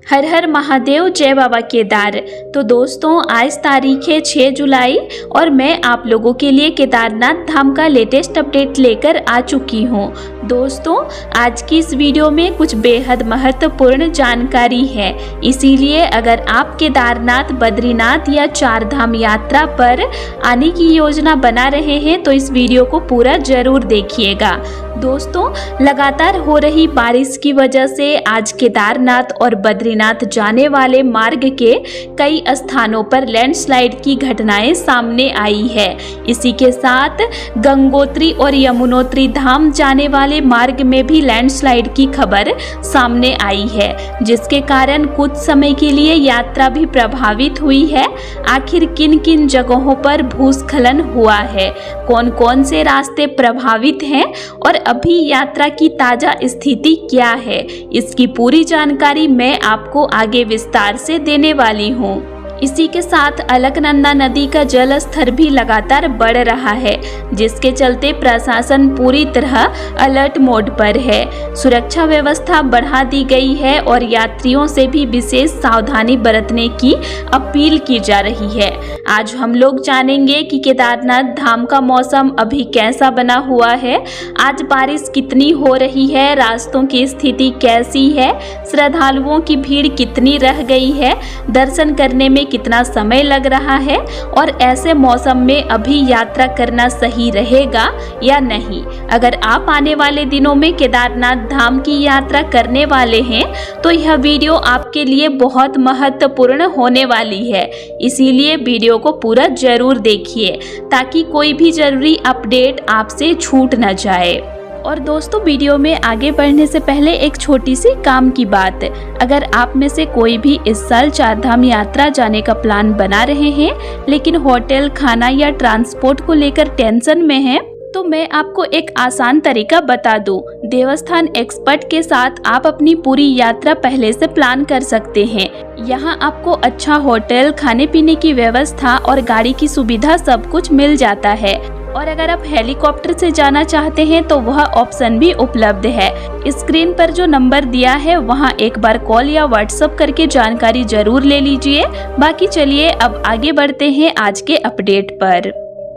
हर हर महादेव, जय बाबा केदार। तो दोस्तों, आज तारीख है 6 जुलाई और मैं आप लोगों के लिए केदारनाथ धाम का लेटेस्ट अपडेट लेकर आ चुकी हूँ। दोस्तों, आज की इस वीडियो में कुछ बेहद महत्वपूर्ण जानकारी है, इसीलिए अगर आप केदारनाथ, बद्रीनाथ या चार धाम यात्रा पर आने की योजना बना रहे हैं तो इस वीडियो को पूरा जरूर देखिएगा। दोस्तों, लगातार हो रही बारिश की वजह से आज केदारनाथ और बद्रीनाथ जाने वाले मार्ग के कई स्थानों पर लैंडस्लाइड की घटनाएं सामने आई है। इसी के साथ गंगोत्री और यमुनोत्री धाम जाने वाले मार्ग में भी लैंडस्लाइड की खबर सामने आई है, जिसके कारण कुछ समय के लिए यात्रा भी प्रभावित हुई है। आखिर किन किन जगहों पर भूस्खलन हुआ है, कौन कौन से रास्ते प्रभावित हैं और अभी यात्रा की ताजा स्थिति क्या है, इसकी पूरी जानकारी मैं आपको आगे विस्तार से देने वाली हूँ। इसी के साथ अलकनंदा नदी का जल स्तर भी लगातार बढ़ रहा है, जिसके चलते प्रशासन पूरी तरह अलर्ट मोड पर है। सुरक्षा व्यवस्था बढ़ा दी गई है और यात्रियों से भी विशेष सावधानी बरतने की अपील की जा रही है। आज हम लोग जानेंगे कि केदारनाथ धाम का मौसम अभी कैसा बना हुआ है, आज बारिश कितनी हो रही है, रास्तों की स्थिति कैसी है, श्रद्धालुओं की भीड़ कितनी रह गई है, दर्शन करने में कितना समय लग रहा है और ऐसे मौसम में अभी यात्रा करना सही रहेगा या नहीं। अगर आप आने वाले दिनों में केदारनाथ धाम की यात्रा करने वाले हैं तो यह वीडियो आपके लिए बहुत महत्वपूर्ण होने वाली है, इसीलिए वीडियो को पूरा जरूर देखिए ताकि कोई भी जरूरी अपडेट आपसे छूट न जाए। और दोस्तों, वीडियो में आगे बढ़ने से पहले एक छोटी सी काम की बात, अगर आप में से कोई भी इस साल चार धाम यात्रा जाने का प्लान बना रहे हैं लेकिन होटल, खाना या ट्रांसपोर्ट को लेकर टेंशन में है, तो मैं आपको एक आसान तरीका बता दूं। देवस्थान एक्सपर्ट के साथ आप अपनी पूरी यात्रा पहले से प्लान कर सकते हैं। यहाँ आपको अच्छा होटल, खाने पीने की व्यवस्था और गाड़ी की सुविधा सब कुछ मिल जाता है। और अगर आप हेलीकॉप्टर से जाना चाहते हैं तो वह ऑप्शन भी उपलब्ध है। स्क्रीन पर जो नंबर दिया है वहां एक बार कॉल या व्हाट्सएप करके जानकारी जरूर ले लीजिए। बाकी चलिए अब आगे बढ़ते हैं आज के अपडेट पर।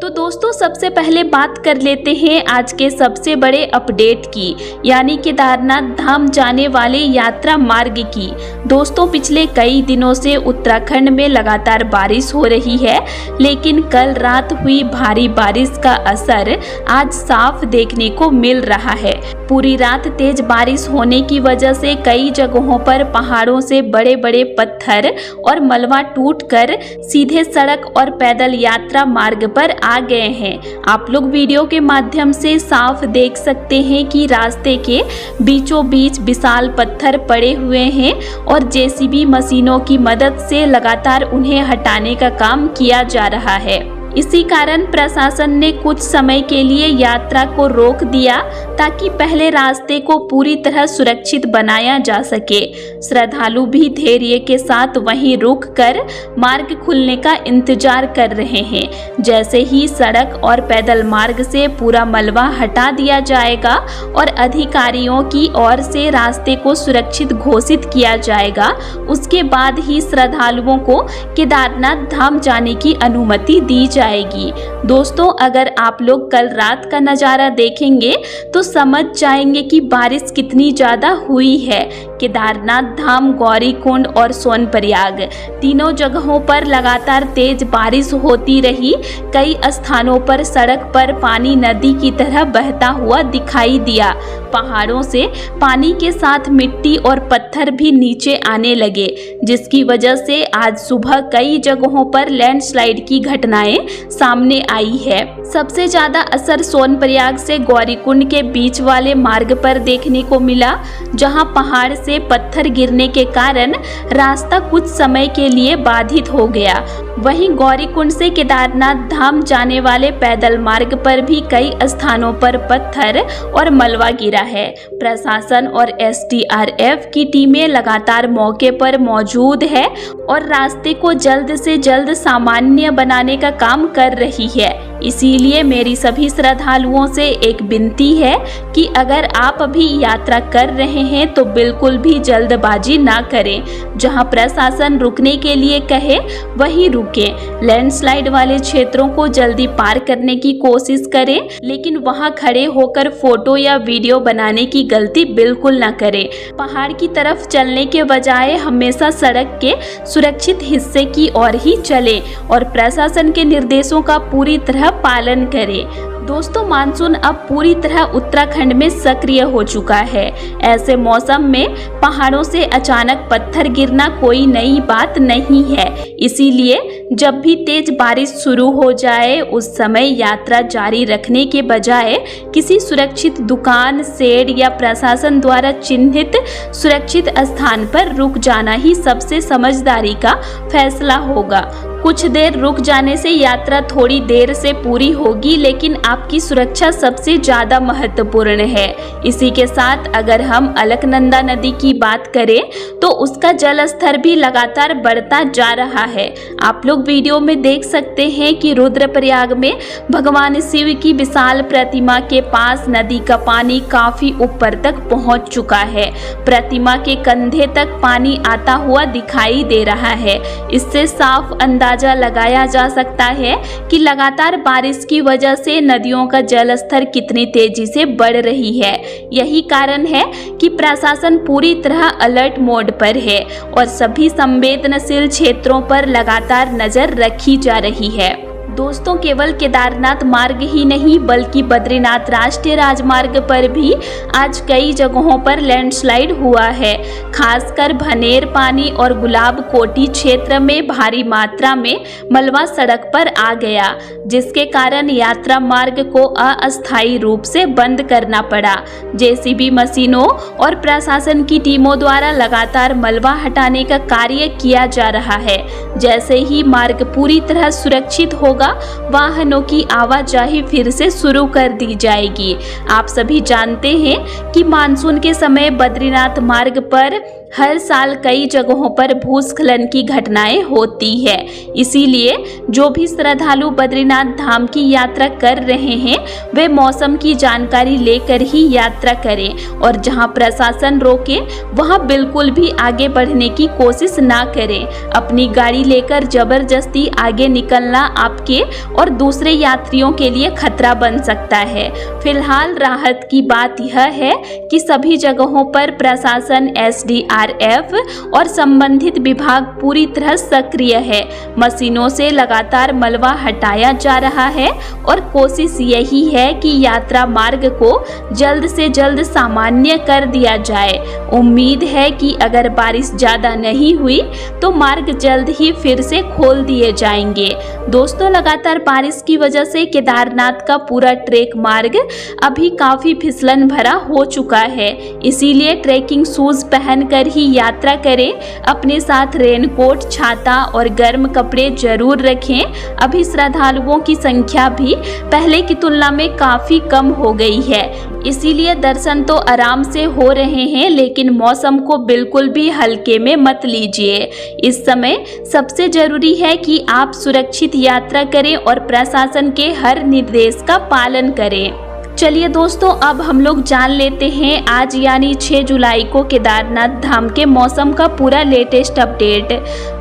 तो दोस्तों, सबसे पहले बात कर लेते हैं आज के सबसे बड़े अपडेट की, यानी केदारनाथ धाम जाने वाले यात्रा मार्ग की। दोस्तों, पिछले कई दिनों से उत्तराखंड में लगातार बारिश हो रही है, लेकिन कल रात हुई भारी बारिश का असर आज साफ देखने को मिल रहा है। पूरी रात तेज बारिश होने की वजह से कई जगहों पर पहाड़ों से बड़े बड़े पत्थर और मलबा टूटकर सीधे सड़क और पैदल यात्रा मार्ग पर आ गए हैं। आप लोग वीडियो के माध्यम से साफ देख सकते हैं कि रास्ते के बीचों बीच विशाल पत्थर पड़े हुए हैं और जेसीबी मशीनों की मदद से लगातार उन्हें हटाने का काम किया जा रहा है। इसी कारण प्रशासन ने कुछ समय के लिए यात्रा को रोक दिया ताकि पहले रास्ते को पूरी तरह सुरक्षित बनाया जा सके। श्रद्धालु भी धैर्य के साथ वहीं रुक कर मार्ग खुलने का इंतजार कर रहे हैं। जैसे ही सड़क और पैदल मार्ग से पूरा मलबा हटा दिया जाएगा और अधिकारियों की ओर से रास्ते को सुरक्षित घोषित किया जाएगा, उसके बाद ही श्रद्धालुओं को केदारनाथ धाम जाने की अनुमति दी जाएगी। दोस्तों, अगर आप लोग कल रात का नज़ारा देखेंगे तो समझ जाएंगे कि बारिश कितनी ज़्यादा हुई है। केदारनाथ धाम, गौरीकुंड और सोनप्रयाग तीनों जगहों पर लगातार तेज बारिश होती रही। कई स्थानों पर सड़क पर पानी नदी की तरह बहता हुआ दिखाई दिया। पहाड़ों से पानी के साथ मिट्टी और पत्थर भी नीचे आने लगे, जिसकी वजह से आज सुबह कई जगहों पर लैंडस्लाइड की घटनाएं सामने आई है। सबसे ज्यादा असर सोनप्रयाग से गौरीकुंड के बीच वाले मार्ग पर देखने को मिला, जहां पहाड़ से पत्थर गिरने के कारण रास्ता कुछ समय के लिए बाधित हो गया। वहीं गौरीकुंड से केदारनाथ धाम जाने वाले पैदल मार्ग पर भी कई स्थानों पर पत्थर और मलबा गिरा है। प्रशासन और एसडीआरएफ की टीमें लगातार मौके पर मौजूद है और रास्ते को जल्द से जल्द सामान्य बनाने का काम कर रही है। इसीलिए मेरी सभी श्रद्धालुओं से एक विनती है कि अगर आप अभी यात्रा कर रहे हैं तो बिल्कुल भी जल्दबाजी ना करें। जहां प्रशासन रुकने के लिए कहे वहीं रुकें। लैंडस्लाइड वाले क्षेत्रों को जल्दी पार करने की कोशिश करें, लेकिन वहां खड़े होकर फोटो या वीडियो बनाने की गलती बिल्कुल ना करें। पहाड़ की तरफ चलने के बजाय हमेशा सड़क के सुरक्षित हिस्से की ओर ही चलें और प्रशासन के निर्देशों का पूरी तरह पालन करें। दोस्तों, मानसून अब पूरी तरह उत्तराखंड में सक्रिय हो चुका है। ऐसे मौसम में पहाड़ों से अचानक पत्थर गिरना कोई नई बात नहीं है। इसीलिए जब भी तेज बारिश शुरू हो जाए उस समय यात्रा जारी रखने के बजाय किसी सुरक्षित दुकान, शेड या प्रशासन द्वारा चिन्हित सुरक्षित स्थान पर रुक जाना ही सबसे समझदारी का फैसला होगा। कुछ देर रुक जाने से यात्रा थोड़ी देर से पूरी होगी, लेकिन आपकी सुरक्षा सबसे ज़्यादा महत्वपूर्ण है। इसी के साथ अगर हम अलकनंदा नदी की बात करें तो उसका जल स्तर भी लगातार बढ़ता जा रहा है। आप लोग वीडियो में देख सकते हैं कि रुद्रप्रयाग में भगवान शिव की विशाल प्रतिमा के पास नदी का पानी काफी ऊपर तक पहुंच चुका है। प्रतिमा के कंधे तक पानी आता हुआ दिखाई दे रहा है। इससे साफ अंदाजा लगाया जा सकता है कि लगातार बारिश की वजह से नदियों का जल स्तर कितनी तेजी से बढ़ रही है। यही कारण है कि प्रशासन पूरी तरह अलर्ट मोड पर है और सभी संवेदनशील क्षेत्रों पर लगातार नजर रखी जा रही है। दोस्तों, केवल केदारनाथ मार्ग ही नहीं बल्कि बद्रीनाथ राष्ट्रीय राजमार्ग पर भी आज कई जगहों पर लैंडस्लाइड हुआ है। खासकर भनेर पानी और गुलाब कोटी क्षेत्र में भारी मात्रा में मलबा सड़क पर आ गया, जिसके कारण यात्रा मार्ग को अस्थायी रूप से बंद करना पड़ा। जेसीबी मशीनों और प्रशासन की टीमों द्वारा लगातार मलबा हटाने का कार्य किया जा रहा है। जैसे ही मार्ग पूरी तरह सुरक्षित होगा, वाहनों की आवाजाही फिर से शुरू कर दी जाएगी। आप सभी जानते हैं कि मानसून के समय बद्रीनाथ मार्ग पर हर साल कई जगहों पर भूस्खलन की घटनाएं होती है। इसीलिए जो भी श्रद्धालु बद्रीनाथ धाम की यात्रा कर रहे हैं वे मौसम की जानकारी लेकर ही यात्रा करें और जहां प्रशासन रोके वहां बिल्कुल भी आगे बढ़ने की कोशिश ना करें। अपनी गाड़ी लेकर जबरदस्ती आगे निकलना आपके और दूसरे यात्रियों के लिए खतरा बन सकता है। फिलहाल राहत की बात यह है कि सभी जगहों पर प्रशासन, SDRF और संबंधित विभाग पूरी तरह सक्रिय है। मशीनों से लगातार मलबा हटाया जा रहा है और कोशिश यही है कि यात्रा मार्ग को जल्द से जल्द सामान्य कर दिया जाए। उम्मीद है कि अगर बारिश ज़्यादा नहीं हुई तो मार्ग जल्द ही फिर से खोल दिए जाएंगे। दोस्तों, लगातार बारिश की वजह से केदारनाथ का पूरा ट्रेक मार्ग अभी काफ़ी फिसलन भरा हो चुका है। इसीलिए ट्रैकिंग शूज पहनकर ही यात्रा करें। अपने साथ रेनकोट, छाता और गर्म कपड़े जरूर रखें। अभी श्रद्धालुओं की संख्या भी पहले की तुलना में काफ़ी कम हो गई है। इसीलिए दर्शन तो आराम से हो रहे हैं, लेकिन मौसम को बिल्कुल भी हल्के में मत लीजिए। इस समय सबसे जरूरी है कि आप सुरक्षित यात्रा करें और प्रशासन के हर निर्देश का पालन करें। चलिए दोस्तों, अब हम लोग जान लेते हैं आज यानी 6 जुलाई को केदारनाथ धाम के मौसम का पूरा लेटेस्ट अपडेट।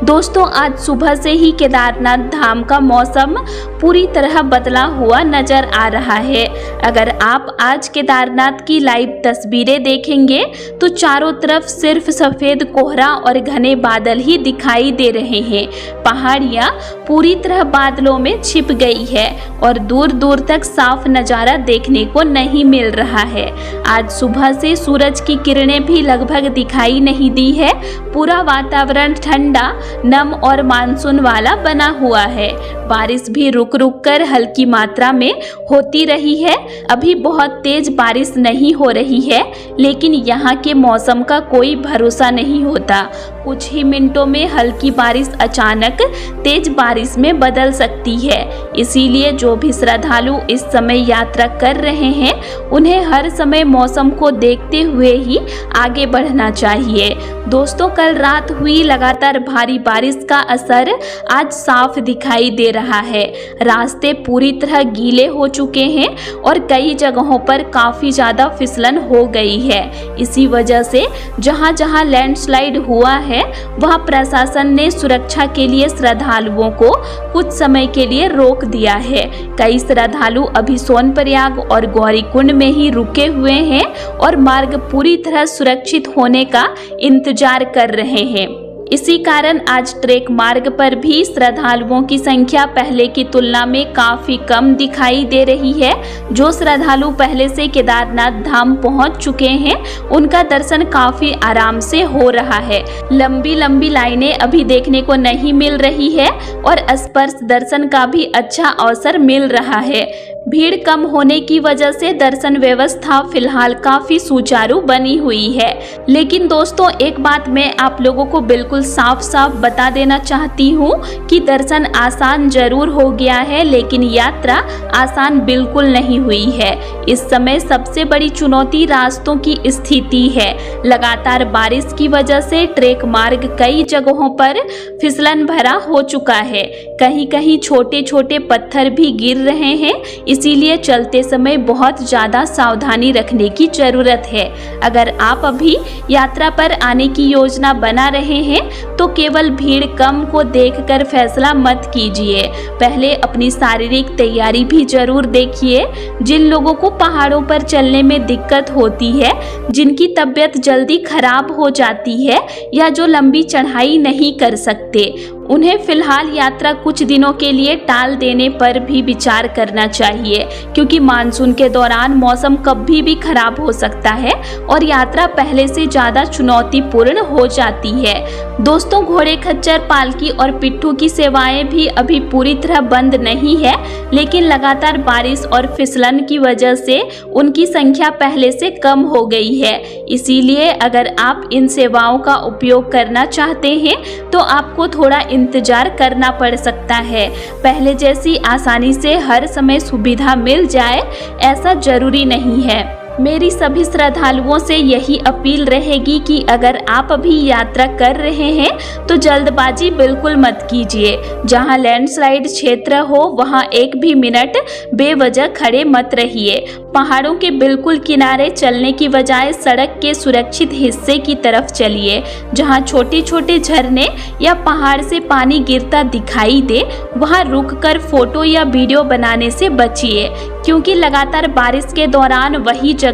दोस्तों, आज सुबह से ही केदारनाथ धाम का मौसम पूरी तरह बदला हुआ नजर आ रहा है। अगर आप आज केदारनाथ की लाइव तस्वीरें देखेंगे तो चारों तरफ सिर्फ सफ़ेद कोहरा और घने बादल ही दिखाई दे रहे हैं। पहाड़ियाँ पूरी तरह बादलों में छिप गई है और दूर दूर तक साफ नज़ारा देखने को नहीं मिल रहा है। आज सुबह से सूरज की किरणें भी लगभग दिखाई नहीं दी है। पूरा वातावरण ठंडा, नम और मानसून वाला बना हुआ है। बारिश भी रुक रुक रुक कर हल्की मात्रा में होती रही है। अभी बहुत तेज बारिश नहीं हो रही है, लेकिन यहाँ के मौसम का कोई भरोसा नहीं होता। कुछ ही मिनटों में हल्की बारिश अचानक तेज बारिश में बदल सकती है। इसीलिए जो भी श्रद्धालु इस समय यात्रा कर रहे हैं, उन्हें हर समय मौसम को देखते हुए ही आगे बढ़ना चाहिए। दोस्तों, कल रात हुई लगातार भारी बारिश का असर आज साफ दिखाई दे रहा है। रास्ते पूरी तरह गीले हो चुके हैं और कई जगहों पर काफी ज्यादा फिसलन हो गई है। इसी वजह से जहां जहां लैंडस्लाइड हुआ है, वहां प्रशासन ने सुरक्षा के लिए श्रद्धालुओं को कुछ समय के लिए रोक दिया है। कई श्रद्धालु अभी सोनप्रयाग और गौरीकुंड में ही रुके हुए हैं और मार्ग पूरी तरह सुरक्षित होने का इंतजार कर रहे हैं। इसी कारण आज ट्रेक मार्ग पर भी श्रद्धालुओं की संख्या पहले की तुलना में काफी कम दिखाई दे रही है। जो श्रद्धालु पहले से केदारनाथ धाम पहुंच चुके हैं, उनका दर्शन काफी आराम से हो रहा है। लंबी लंबी लाइनें अभी देखने को नहीं मिल रही है और स्पर्श दर्शन का भी अच्छा अवसर मिल रहा है। भीड़ कम होने की वजह से दर्शन व्यवस्था फिलहाल काफी सुचारू बनी हुई है। लेकिन दोस्तों, एक बात मैं आप लोगों को बिल्कुल साफ साफ बता देना चाहती हूँ कि दर्शन आसान जरूर हो गया है, लेकिन यात्रा आसान बिल्कुल नहीं हुई है। इस समय सबसे बड़ी चुनौती रास्तों की स्थिति है। लगातार बारिश की वजह से ट्रेक मार्ग कई जगहों पर फिसलन भरा हो चुका है। कहीं कहीं छोटे छोटे पत्थर भी गिर रहे हैं, इसीलिए चलते समय बहुत ज़्यादा सावधानी रखने की ज़रूरत है। अगर आप अभी यात्रा पर आने की योजना बना रहे हैं, तो केवल भीड़ कम को देखकर फैसला मत कीजिए। पहले अपनी शारीरिक तैयारी भी जरूर देखिए। जिन लोगों को पहाड़ों पर चलने में दिक्कत होती है, जिनकी तबीयत जल्दी खराब हो जाती है या जो लंबी चढ़ाई नहीं कर सकते, उन्हें फिलहाल यात्रा कुछ दिनों के लिए टाल देने पर भी विचार करना चाहिए, क्योंकि मानसून के दौरान मौसम कभी भी खराब हो सकता है और यात्रा पहले से ज़्यादा चुनौतीपूर्ण हो जाती है। दोस्तों, घोड़े खच्चर, पालकी और पिट्ठू की सेवाएं भी अभी पूरी तरह बंद नहीं है, लेकिन लगातार बारिश और फिसलन की वजह से उनकी संख्या पहले से कम हो गई है। इसीलिए अगर आप इन सेवाओं का उपयोग करना चाहते हैं, तो आपको थोड़ा इंतजार करना पड़ सकता है। पहले जैसी आसानी से हर समय सुविधा मिल जाए, ऐसा जरूरी नहीं है। मेरी सभी श्रद्धालुओं से यही अपील रहेगी कि अगर आप अभी यात्रा कर रहे हैं, तो जल्दबाजी बिल्कुल मत कीजिए। जहां लैंडस्लाइड क्षेत्र हो, वहां एक भी मिनट बेवजह खड़े मत रहिए। पहाड़ों के बिल्कुल किनारे चलने की बजाय सड़क के सुरक्षित हिस्से की तरफ चलिए। जहां छोटे छोटे झरने या पहाड़ से पानी गिरता दिखाई दे, वहां रुककर फोटो या वीडियो बनाने से बचिए, क्योंकि लगातार बारिश के दौरान वही जगह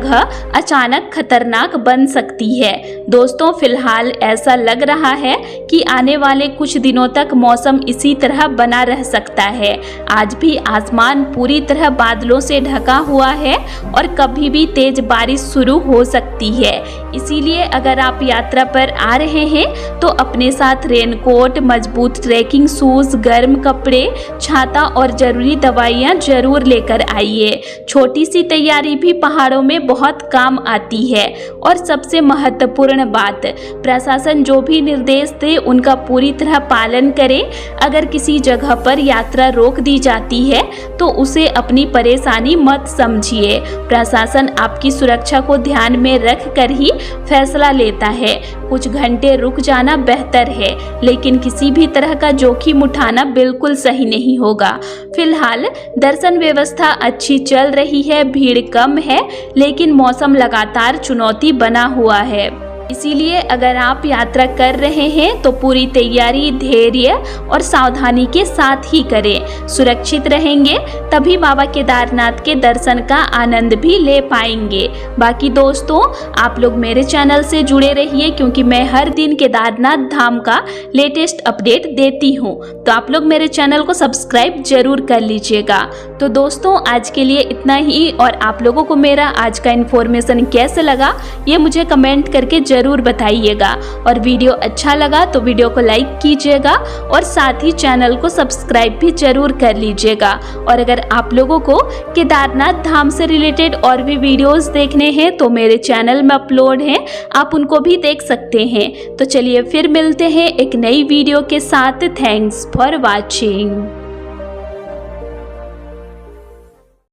अचानक खतरनाक बन सकती है। दोस्तों, फिलहाल ऐसा लग रहा है कि आने वाले कुछ दिनों तक मौसम इसी तरह बना रह सकता है। आज भी आसमान पूरी तरह बादलों से ढका हुआ है और कभी भी तेज बारिश शुरू हो सकती है। इसीलिए अगर आप यात्रा पर आ रहे हैं, तो अपने साथ रेनकोट, मजबूत ट्रैकिंग शूज, गर्म कपड़े, छाता और जरूरी दवाइयाँ जरूर लेकर आइए। छोटी सी तैयारी भी पहाड़ों में बहुत काम आती है। और सबसे महत्वपूर्ण बात, प्रशासन जो भी निर्देश दे, उनका पूरी तरह पालन करें। अगर किसी जगह पर यात्रा रोक दी जाती है, तो उसे अपनी परेशानी मत समझिए। प्रशासन आपकी सुरक्षा को ध्यान में रख कर ही फैसला लेता है। कुछ घंटे रुक जाना बेहतर है, लेकिन किसी भी तरह का जोखिम उठाना बिल्कुल सही नहीं होगा। फिलहाल दर्शन व्यवस्था अच्छी चल रही है, भीड़ कम है, लेकिन मौसम लगातार चुनौती बना हुआ है। इसीलिए अगर आप यात्रा कर रहे हैं, तो पूरी तैयारी, धैर्य और सावधानी के साथ ही करें। सुरक्षित रहेंगे तभी बाबा केदारनाथ के दर्शन का आनंद भी ले पाएंगे। बाकी दोस्तों, आप लोग मेरे चैनल से जुड़े रहिए, क्योंकि मैं हर दिन केदारनाथ धाम का लेटेस्ट अपडेट देती हूँ। तो आप लोग मेरे चैनल को सब्सक्राइब जरूर कर लीजिएगा। तो दोस्तों आज के लिए इतना ही, और आप लोगों को मेरा आज का इन्फॉर्मेशन कैसे लगा ये मुझे कमेंट करके ज़रूर बताइएगा। और वीडियो अच्छा लगा तो वीडियो को लाइक कीजिएगा और साथ ही चैनल को सब्सक्राइब भी ज़रूर कर लीजिएगा। और अगर आप लोगों को केदारनाथ धाम से रिलेटेड और भी वीडियोस देखने हैं तो मेरे चैनल में अपलोड हैं, आप उनको भी देख सकते हैं। तो चलिए फिर मिलते हैं एक नई वीडियो के साथ। Thanks for watching.